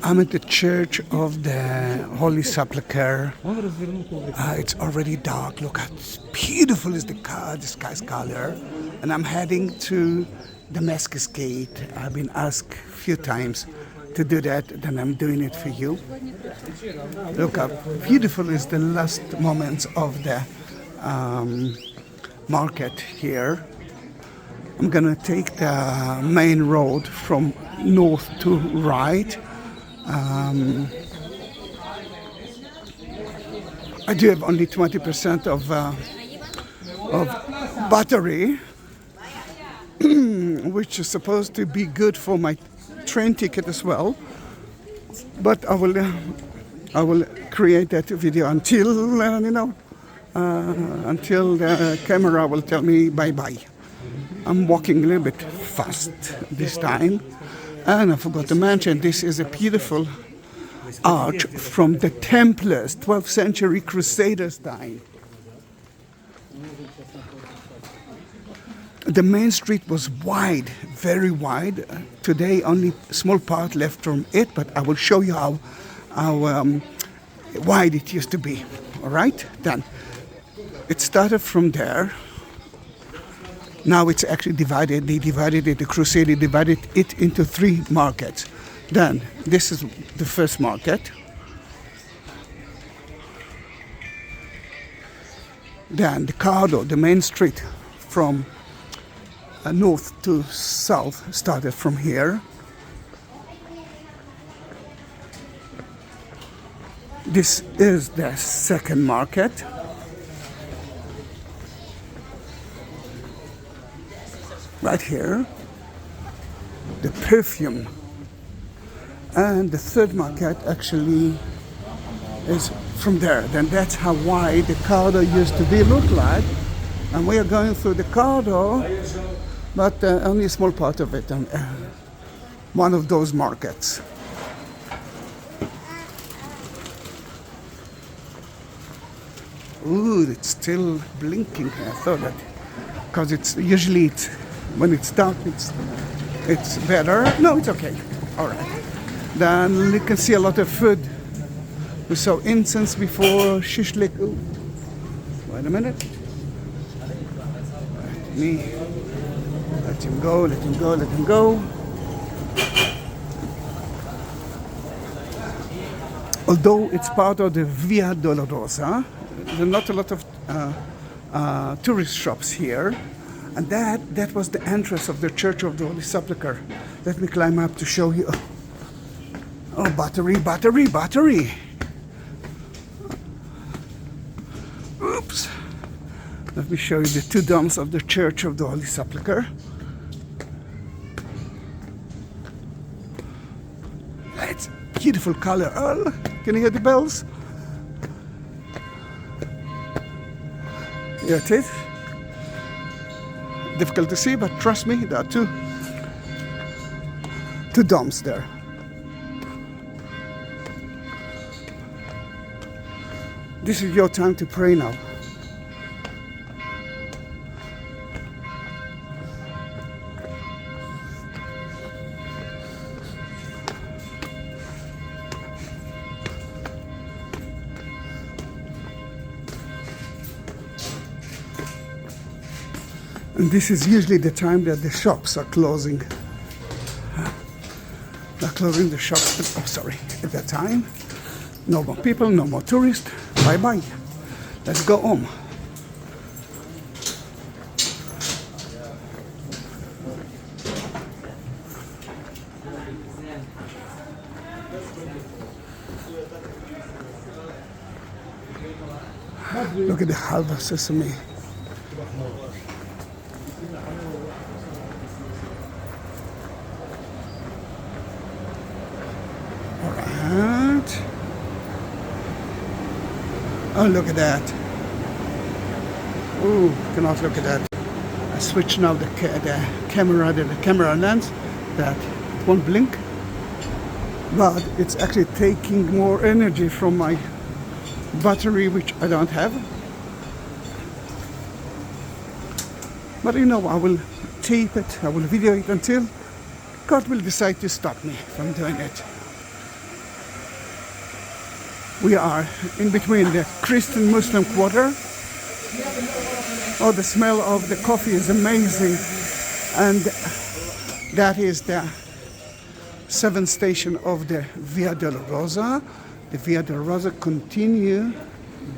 I'm at the Church of the Holy Sepulchre. It's already dark. Look how beautiful is the sky's color. And I'm heading to Damascus Gate. I've been asked a few times to do that, then I'm doing it for you. Look how beautiful is the last moments of the market here. I'm gonna take the main road from north to right. I do have only 20% of battery, which is supposed to be good for my train ticket as well. But I will create that video until until the camera will tell me bye bye. I'm walking a little bit fast this time. And I forgot to mention, this is a beautiful arch from the Templars, 12th century Crusaders time. The main street was wide, very wide. Today only a small part left from it, but I will show you how wide it used to be. All right, then it started from there. Now it's actually divided. They divided it, the Crusaders divided it into 3 markets. Then this is the first market. Then the Cardo, the main street from north to south, started from here. This is the second market. Right here, the perfume. And the third market actually is from there. Then that's how wide the Cardo used to be look like. And we are going through the Cardo, but only a small part of it, and one of those markets. Ooh, it's still blinking. I thought that, because when it's dark, it's better. No, it's okay. All right. Then you can see a lot of food. We saw incense before, shishlik. Ooh. Wait a minute. Let him go, let him go, let him go. Although it's part of the Via Dolorosa, there are not a lot of tourist shops here. And that was the entrance of the Church of the Holy Sepulchre. Let me climb up to show you. Oh, battery. Oops. Let me show you the 2 domes of the Church of the Holy Sepulchre. It's beautiful color. Oh, can you hear the bells? Yeah, it is. Difficult to see, but trust me, there are two domes there. This is your time to pray now. And this is usually the time that the shops are closing. They're closing the shops, at that time. No more people, no more tourists. Bye-bye. Let's go home. Look at the halva sesame. Alright. Oh, look at that. Ooh, cannot look at that. I switch now the camera lens. That it won't blink. But it's actually taking more energy from my battery, which I don't have. But I will tape it, I will video it until God will decide to stop me from doing it. We are in between the Christian Muslim quarter. Oh, the smell of the coffee is amazing. And that is the 7th station of the Via Dolorosa. The Via Dolorosa continue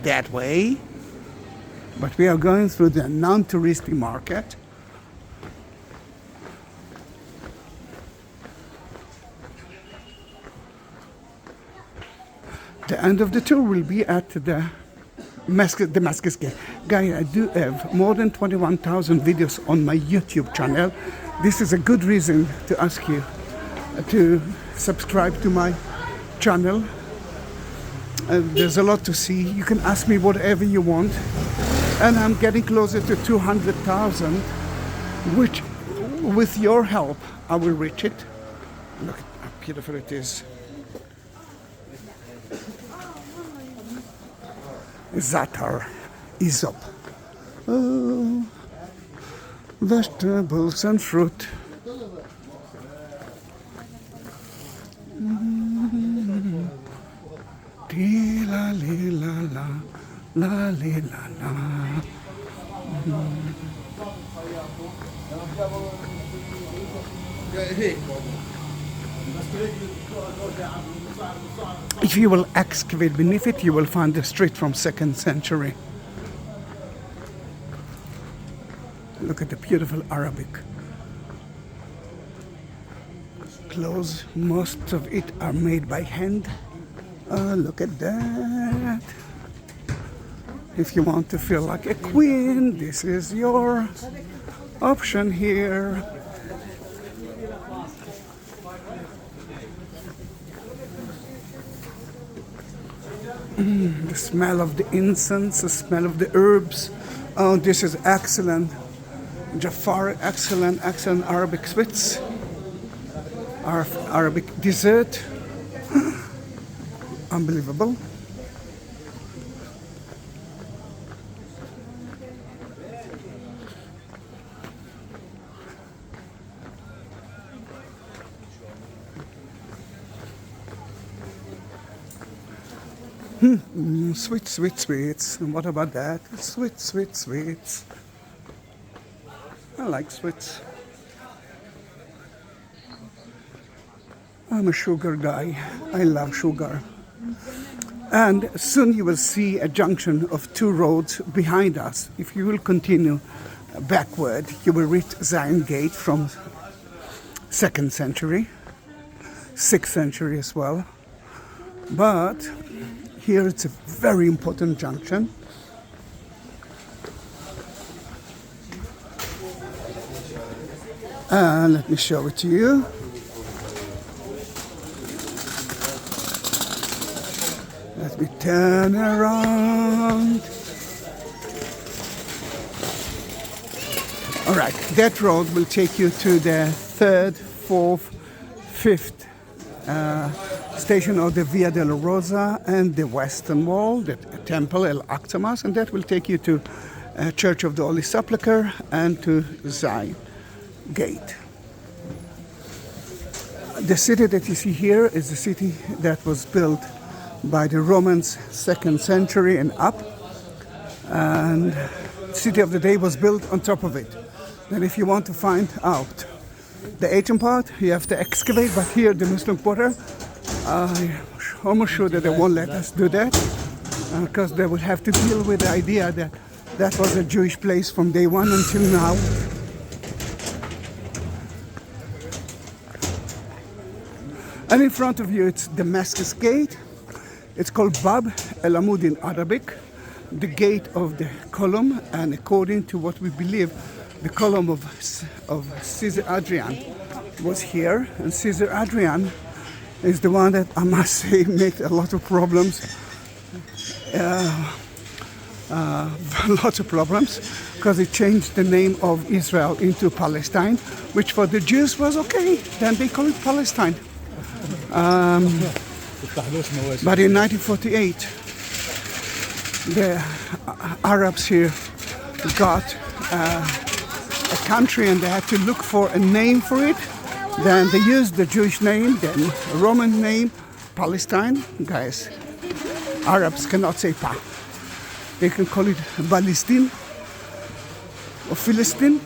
that way, but we are going through the non-touristy market. The end of the tour will be at the Damascus Gate. Guys, I do have more than 21,000 videos on my YouTube channel. This is a good reason to ask you to subscribe to my channel. There's a lot to see. You can ask me whatever you want. And I'm getting closer to 200,000, which with your help, I will reach it. Look how beautiful it is. Zatar, Aesop. Oh, vegetables and fruit. La li la la, la li la la. If you will excavate beneath it, you will find the street from 2nd century. Look at the beautiful Arabic. Clothes, most of it are made by hand. Oh, look at that. If you want to feel like a queen, this is your option here. The smell of the incense, the smell of the herbs. Oh, this is excellent. Jafar, excellent Arabic sweets. Arabic dessert. Unbelievable. Sweet, sweet, sweets. And what about that? Sweet, sweet, sweets. I like sweets. I'm a sugar guy. I love sugar. And soon you will see a junction of 2 roads behind us. If you will continue backward, you will reach Zion Gate from 2nd century, 6th century as well. But here it's a very important junction. Let me show it to you. Let me turn around. All right, that road will take you to the 3rd, 4th, 5th station of the Via Dolorosa and the Western Wall, the Temple El-Aqsa, and that will take you to Church of the Holy Sepulchre and to Zion Gate. The city that you see here is the city that was built by the Romans 2nd century and up, and City of the Day was built on top of it. Then if you want to find out the ancient part, you have to excavate, but here the Muslim quarter, I'm almost sure that they won't let us do that, because they would have to deal with the idea that that was a Jewish place from day one until now. And in front of you it's Damascus Gate. It's called Bab El Amud in Arabic, the gate of the column, and according to what we believe, the column of Caesar Adrian was here, and Caesar Adrian is the one that I must say made a lot of problems. Lots of problems, because he changed the name of Israel into Palestine, which for the Jews was okay. Then they call it Palestine. But in 1948, the Arabs here got a country and they had to look for a name for it. Then they used the Jewish name, then Roman name, Palestine. Guys, Arabs cannot say Pa. They can call it Palestine or Philistine,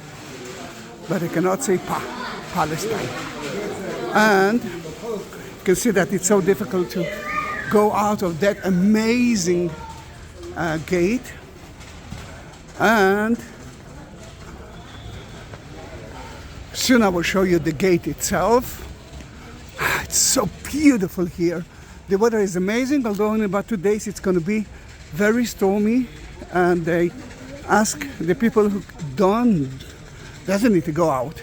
but they cannot say Pa, Palestine. And you can see that it's so difficult to go out of that amazing gate. And soon I will show you the gate itself. It's so beautiful here. The weather is amazing, although in about 2 days it's going to be very stormy, and they ask the people who doesn't need to go out,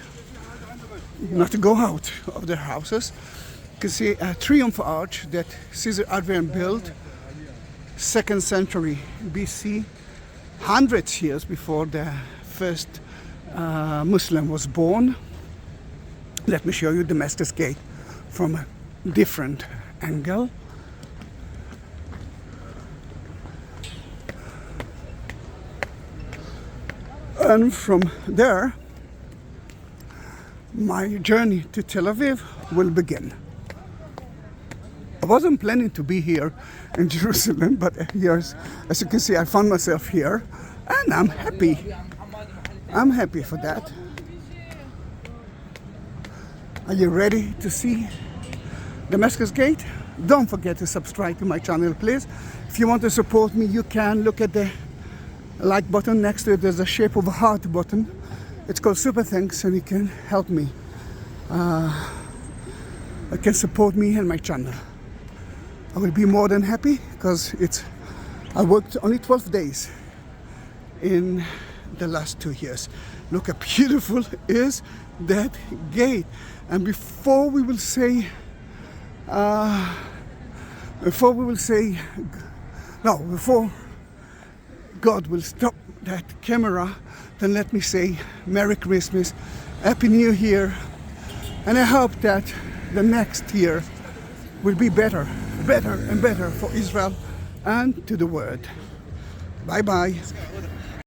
not to go out of their houses. You can see a triumph arch that Caesar Adrian built 2nd century BC, hundreds years before the first Muslim was born. Let me show you Damascus Gate from a different angle. And from there, my journey to Tel Aviv will begin. I wasn't planning to be here in Jerusalem, but here, as you can see, I found myself here, and I'm happy. I'm happy for that. Are you ready to see Damascus Gate? Don't forget to subscribe to my channel, please. If you want to support me, you can look at the like button next to it. There's a shape of a heart button. It's called Super Thanks, and you can help me. You can support me and my channel. I will be more than happy, because I worked only 12 days in the last 2 years. Look how beautiful is that gate. And before God will stop that camera, then let me say Merry Christmas, Happy New Year, and I hope that the next year will be better and better for Israel and to the world. Bye bye.